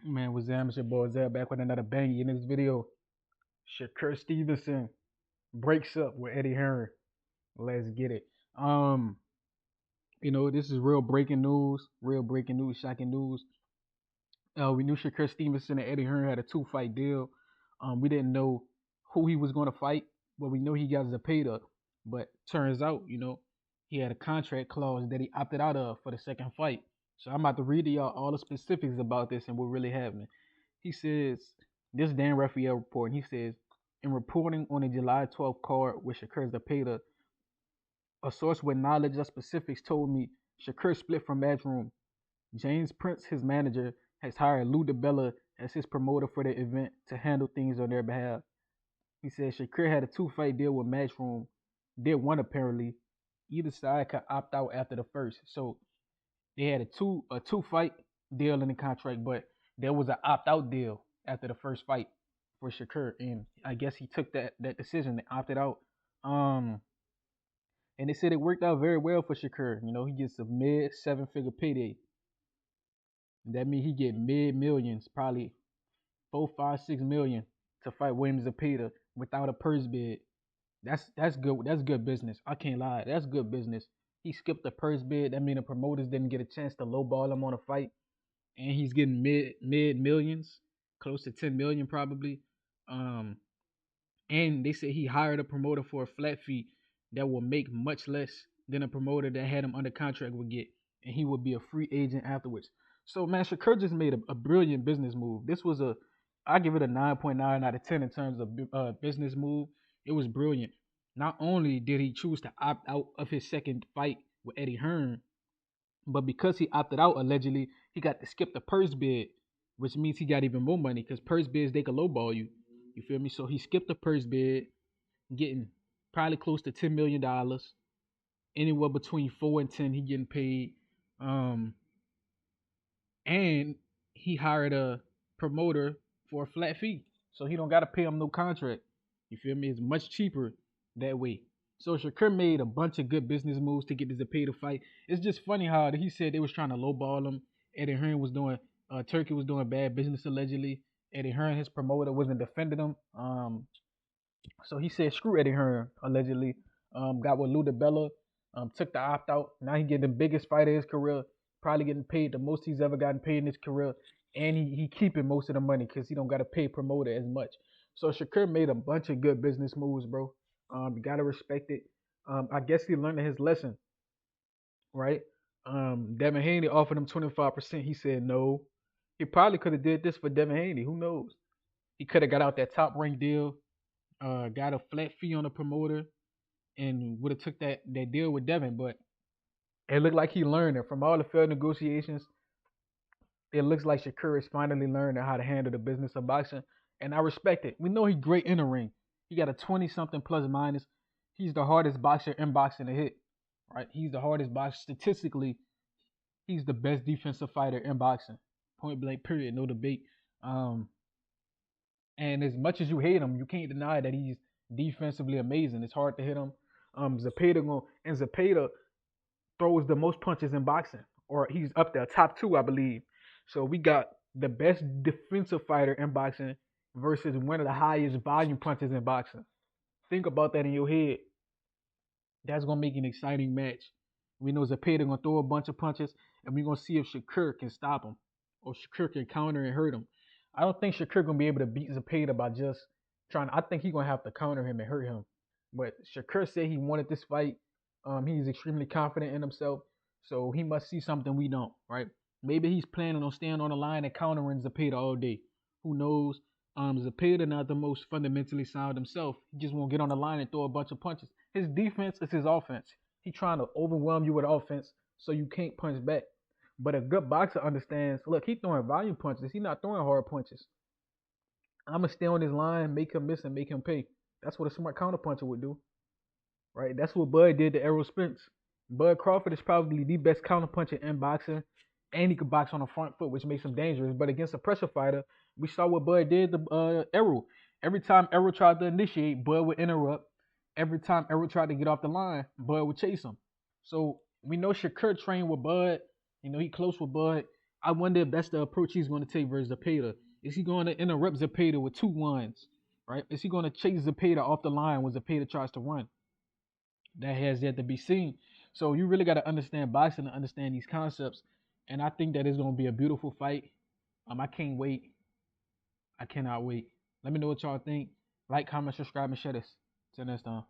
Man, what's up? It's your boy Zeb back with another bang in this video. Shakur Stevenson breaks up with Eddie Hearn. Let's get it. Um, this is real breaking news, shocking news. We knew Shakur Stevenson and Eddie Hearn had a two-fight deal. We didn't know who he was going to fight, but we know he got Zepeda. But turns out, he had a contract clause that he opted out of for the second fight. So I'm about to read to y'all all the specifics about this and what really happened. He says, this Dan Raphael report, he says, in reporting on the July 12th card with Shakur Zepeda, a source with knowledge of specifics told me Shakur split from Matchroom. James Prince, his manager, has hired Lou DiBella as his promoter for the event to handle things on their behalf. He said Shakur had a two-fight deal with Matchroom, did one apparently. Either side could opt out after the first. So they had a two-fight deal in the contract, but there was an opt-out deal after the first fight for Shakur, and I guess he took that decision and opted out. Um, and they said it worked out very well for Shakur. He gets a mid seven-figure payday. That means he get mid millions, probably 4, 5, 6 million to fight Williams Zepeda without a purse bid. That's good. That's good business. I can't lie. That's good business. He skipped the purse bid. That means the promoters didn't get a chance to lowball him on a fight, and he's getting mid millions, close to 10 million probably. Um, and they said he hired a promoter for a flat fee that will make much less than a promoter that had him under contract would get, and he would be a free agent afterwards. So man, Shakur just made a brilliant business move. This was I give it a 9.9 out of 10 in terms of business move. It was brilliant. Not only did he choose to opt out of his second fight with Eddie Hearn, but because he opted out allegedly, he got to skip the purse bid, which means he got even more money because purse bids they could lowball you. You feel me? So he skipped the purse bid, getting probably close to $10 million. Anywhere between 4 and 10, he getting paid. Um, and he hired a promoter for a flat fee, so he don't got to pay him no contract. You feel me? It's much cheaper that way. So Shakur made a bunch of good business moves to get the Zepeda fight. It's just funny how he said they was trying to lowball him. Eddie Hearn was doing, Turkey was doing bad business allegedly. Eddie Hearn, his promoter, wasn't defending him. So he said screw Eddie Hearn allegedly. Got with Lou DiBella. Took the opt out. Now he getting the biggest fight of his career. Probably getting paid the most he's ever gotten paid in his career, and he keeping most of the money because he don't got to pay promoter as much. So Shakur made a bunch of good business moves, bro. You gotta respect it. I guess he learned his lesson, right? Devin Haney offered him 25%. He said no. He probably could have did this for Devin Haney. Who knows? He could have got out that top rank deal, got a flat fee on the promoter, and would have took that deal with Devin. But it looked like he learned it from all the failed negotiations. It looks like Shakur is finally learning how to handle the business of boxing, and I respect it. We know he's great in the ring. He got a 20 something plus minus. He's the hardest boxer in boxing to hit, right? He's the hardest boxer statistically. He's the best defensive fighter in boxing, point blank. Period. No debate. Um, and as much as you hate him, you can't deny that he's defensively amazing. It's hard to hit him. Zepeda throws the most punches in boxing, or he's up there, top two, I believe. So we got the best defensive fighter in boxing versus one of the highest volume punches in boxing. Think about that in your head. That's gonna make an exciting match. We know Zepeda gonna throw a bunch of punches, and we're gonna see if Shakur can stop him, or Shakur can counter and hurt him. I don't think Shakur gonna be able to beat Zepeda by just trying. I think he's gonna have to counter him and hurt him. But Shakur said he wanted this fight. He's extremely confident in himself, so he must see something we don't, right? Maybe he's planning on staying on the line and countering Zepeda all day. Who knows? Zepeda not the most fundamentally sound himself. He just won't get on the line and throw a bunch of punches. His defense is his offense. He's trying to overwhelm you with offense so you can't punch back. But a good boxer understands, look, he's throwing volume punches. He's not throwing hard punches. I'm going to stay on his line, make him miss, and make him pay. That's what a smart counterpuncher would do, right? That's what Bud did to Errol Spence. Bud Crawford is probably the best counterpuncher in boxing, and he could box on the front foot, which makes him dangerous. But against a pressure fighter, we saw what Bud did to Errol. Every time Errol tried to initiate, Bud would interrupt. Every time Errol tried to get off the line, Bud would chase him. So we know Shakur trained with Bud. He close with Bud. I wonder if that's the approach he's going to take versus Zepeda. Is he going to interrupt Zepeda with 2-1s? Right? Is he going to chase Zepeda off the line when Zepeda tries to run? That has yet to be seen. So you really got to understand boxing to understand these concepts. And I think that it's going to be a beautiful fight. I can't wait. I cannot wait. Let me know what y'all think. Like, comment, subscribe, and share this. Till next time.